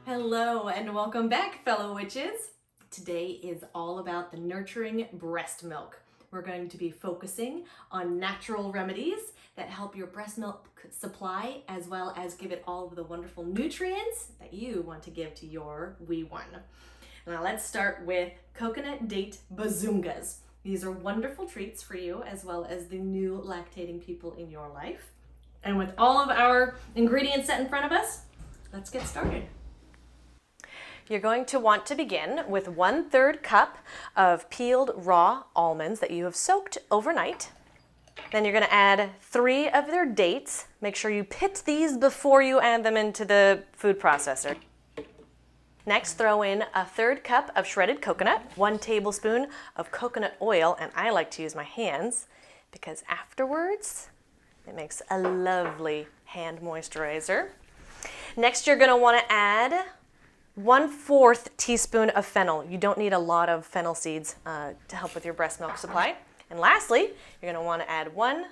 Hello and welcome back, fellow witches. Today is all about the nurturing breast milk. We're going to be focusing on natural remedies that help your breast milk supply as well as give it all of the wonderful nutrients that you want to give to your wee one. Now let's start with coconut date bazungas. These are wonderful treats for you as well as the new lactating people in your life. And with all of our ingredients set in front of us, let's get started. You're going to want to begin with 1/3 cup of peeled raw almonds that you have soaked overnight. Then you're going to add 3 of their dates. Make sure you pit these before you add them into the food processor. Next, throw in 1/3 cup of shredded coconut, 1 tablespoon of coconut oil, and I like to use my hands because afterwards it makes a lovely hand moisturizer. Next, you're going to want to add 1/4 teaspoon of fennel. You don't need a lot of fennel seeds to help with your breast milk supply. And lastly, you're going to want to add 1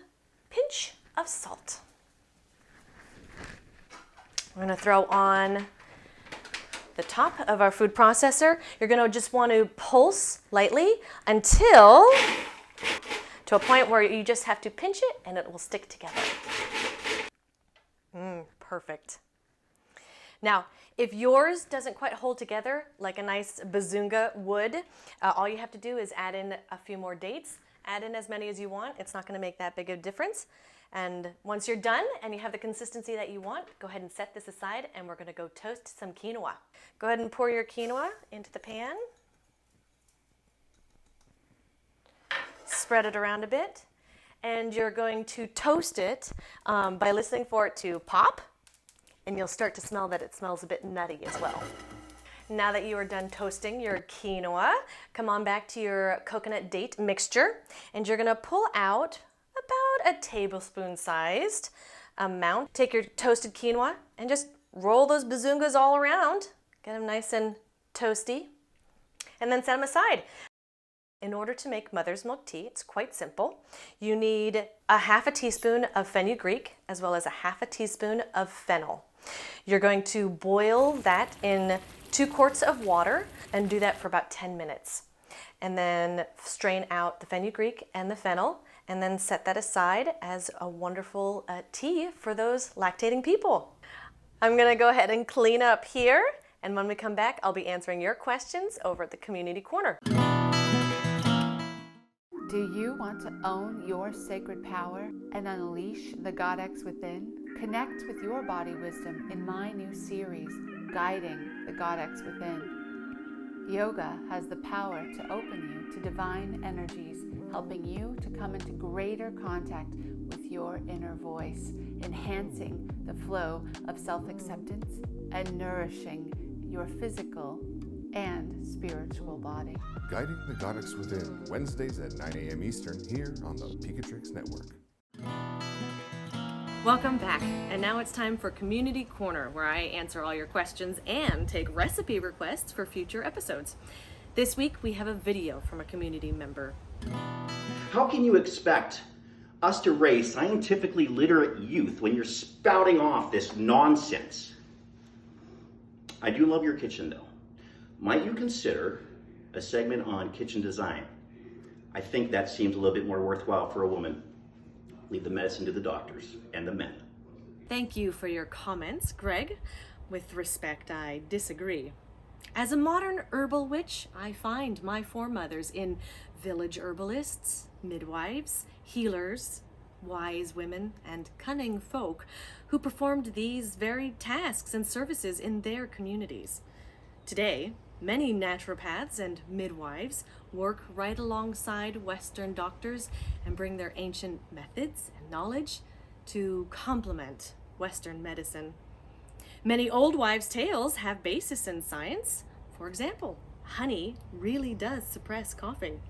pinch of salt. We're going to throw on the top of our food processor. You're going to just want to pulse lightly until to a point where you just have to pinch it and it will stick together. Perfect. Now, if yours doesn't quite hold together like a nice bazunga would, all you have to do is add in a few more dates. Add in as many as you want. It's not going to make that big of a difference. And once you're done and you have the consistency that you want, go ahead and set this aside and we're going to go toast some quinoa. Go ahead and pour your quinoa into the pan. Spread it around a bit. And you're going to toast it by listening for it to pop. And you'll start to smell that it smells a bit nutty as well. Now that you are done toasting your quinoa, come on back to your coconut date mixture, and you're gonna pull out about a tablespoon-sized amount. Take your toasted quinoa and just roll those bazungas all around. Get them nice and toasty, and then set them aside. In order to make mother's milk tea, it's quite simple. You need 1/2 teaspoon of fenugreek as well as 1/2 teaspoon of fennel. You're going to boil that in 2 quarts of water and do that for about 10 minutes. And then strain out the fenugreek and the fennel and then set that aside as a wonderful tea for those lactating people. I'm going to go ahead and clean up here, and when we come back, I'll be answering your questions over at the Community Corner. Do you want to own your sacred power and unleash the Goddess within? Connect with your body wisdom in my new series, Guiding the Goddess Within. Yoga has the power to open you to divine energies, helping you to come into greater contact with your inner voice, enhancing the flow of self-acceptance and nourishing your physical and spiritual body. Guiding the Goddess Within, Wednesdays at 9 a.m. Eastern, here on the Pegatrix Network. Welcome back, and now it's time for Community Corner, where I answer all your questions and take recipe requests for future episodes. This week we have a video from a community member. How can you expect us to raise scientifically literate youth when you're spouting off this nonsense? I do love your kitchen though. Might you consider a segment on kitchen design? I think that seems a little bit more worthwhile for a woman. Leave the medicine to the doctors and the men. Thank you for your comments, Greg. With respect, I disagree. As a modern herbal witch, I find my foremothers in village herbalists, midwives, healers, wise women, and cunning folk who performed these very tasks and services in their communities. Today, many naturopaths and midwives work right alongside Western doctors and bring their ancient methods and knowledge to complement Western medicine. Many old wives' tales have basis in science. For example, honey really does suppress coughing.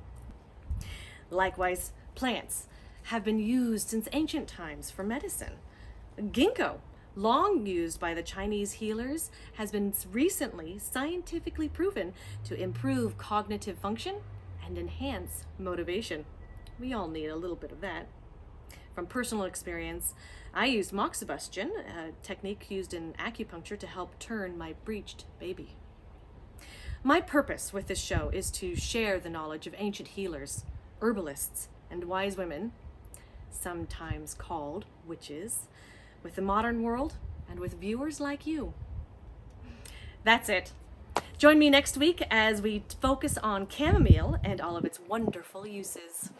Likewise, plants have been used since ancient times for medicine. Ginkgo, long used by the Chinese healers, has been recently scientifically proven to improve cognitive function and enhance motivation. We all need a little bit of that. From personal experience, I used moxibustion, a technique used in acupuncture to help turn my breached baby. My purpose with this show is to share the knowledge of ancient healers, herbalists, and wise women, sometimes called witches, with the modern world and with viewers like you. That's it. Join me next week as we focus on chamomile and all of its wonderful uses.